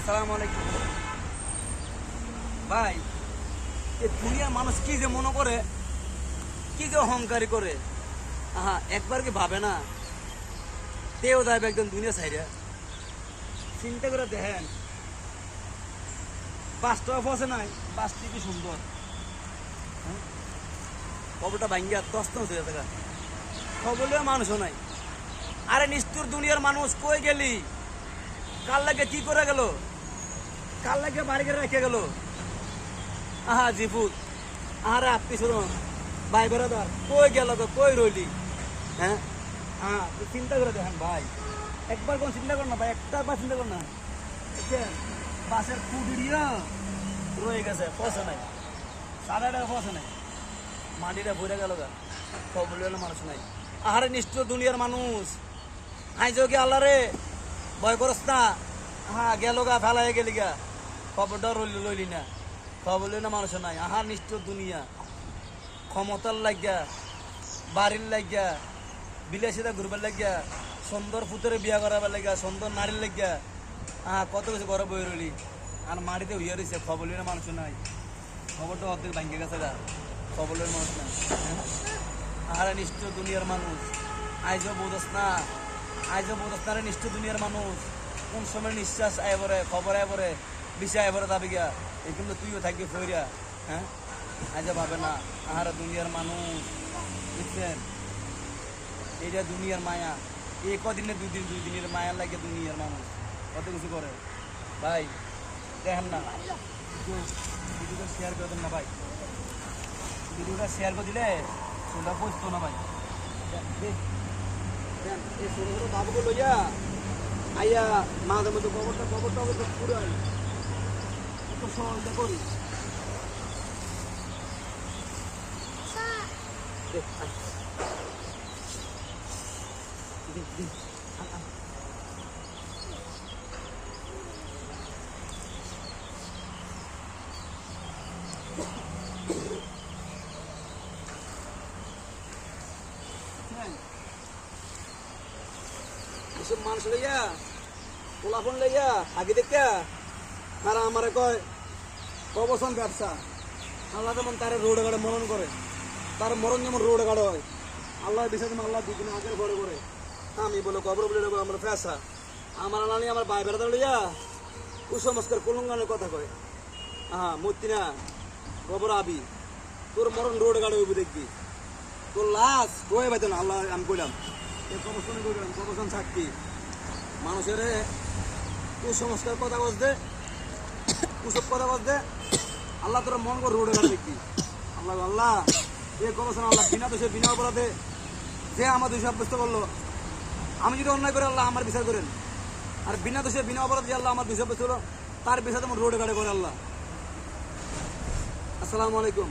আসসালামু আলাইকুম ভাই। এই দুনিয়ার মানুষ কি যে মনে করে, কি যে অহংকারী করে, একবার কি ভাবে না তেও যাবে একদম দুনিয়া সাইডে। চিন্তা করে দেখেন, বাসটা বসে নাই, বাসটি কি সুন্দর, কবরটা ভাঙ্গিয়া তস্ত হয়ে থাকা খবরলেও মানুষও নাই। আরে নিষ্ঠুর দুনিয়ার মানুষ, কই গেলি? কাল লাগে কি করে গেল? কাল লাগে বাড়ি করে রেখে গেল। জিপুত আরে আপনি শুনুন ভাই বেড়াদার, কই গেল গো, কই রইলি? হ্যাঁ চিন্তা করে দেখেন ভাই, একবার কোন চিন্তা কর না ভাই, একটা বার চিন্তা কর না। বাসের খুঁড়িয়া রয়ে গেছে, পয়সা নাই, সাড়ে টাকা পয়সা নাই, মাটিটা ভরে গেল গা, খবর হলো মানুষ নাই। আহারে নিষ্ঠুর দুনিয়ার মানুষ, আইজ কি আল্লাহ রে ভয় করস না? গেল গা, ফেলাই গেলি গা, খবরটা লইলি না, খবর লই না, মানুষ নাই। নিষ্ঠুর দুনিয়া, ক্ষমতার লাগিয়া, বাড়ির লাগিয়া, বিলাসিতা ঘুরবার লাগিয়া, সুন্দর ফুতরে বিয়া করাবার লাগিয়া, সুন্দর নারীর লাগিয়া, কত কিছু ঘরে বই রইলি, আর মাটিতে হইয়া রয়েছে, খবর লই না, মানুষ নাই। খবরটা অর্ধেক ভাঙ্গে গেছে গা, খবর লই মানুষ নাই। নিষ্ঠুর দুনিয়ার মানুষ, আইজও বোঝস না, রে নিষ্ঠুর দুনিয়ার মানুষ। কোন সময় নিঃশ্বাস আয় পরে, খবর আয় পরে, বিষয় আয় পরে যাবি গা, এই কিন্তু তুইও থাকবি ফইরা। আইজা ভাবে না, দুনিয়ার মানুষ, বুঝছেন? এইটা দুনিয়ার মায়া, এই কদিনে দুই দিনের মায়া লাগে দুনিয়ার মানুষ, কত কিছু করে। ভাই দেখেন না, ভিডিওটা শেয়ার করে দেন না ভাই, ভিডিওটা শেয়ার করে দিলে ওটা বুঝতো না ভাই। এই ছোটো ছোটো বাবুকে লইয়া আইয়া মাঝে মধ্যে খবরটা পুরো এত সহজটা করি। এসব মানুষ লইয়া, পোলাফোন লইয়া আগে দেখা তারা আমারে কয় প্রবচন ব্যবসা। আল্লাহ যেমন তার রোড গাড়ে মরণ করে, তার মরণ যেমন রোড গাড়ে হয়, আল্লাহ বিষয় যেমন আল্লাহ দুদিন আগের ঘরে করে। আমি বলে কবর বলে আমরা ফেসা, আমার আল্লাহ নিয়ে আমার ভাই বেড়াতে লইয়া কুসংস্কার কুলঙ্গানের কথা কয়। মূর্তি না কবর আবি, তোর মরণ রোড গাড়ে হইব, দেখবি তোর লাশ বয়ে পাইত না। আল্লাহ আমি কইলাম, এই প্রবচনে কইলাম, প্রবচন সাক্ষী মানুষের কুসংস্কার কথা বলতে, কুসব কথা বলতে, আল্লাহ তোর মন করে রোডে গাড়ি দেখবি। আল্লাহ এই প্রবচন, আল্লাহ বিনা দোষে বিনা অপরাধে যে আমার দোষে সাব্যস্ত করলো, আমি যদি অন্যায় করে আল্লাহ আমার বিচার করেন, আর বিনা দোষে বিনা অপরাধে আল্লাহ আমার দোষে সাব্যস্ত হলো, তার বিচার তোমার রোডে গাড়ি করে আল্লাহ। আসসালামু আলাইকুম।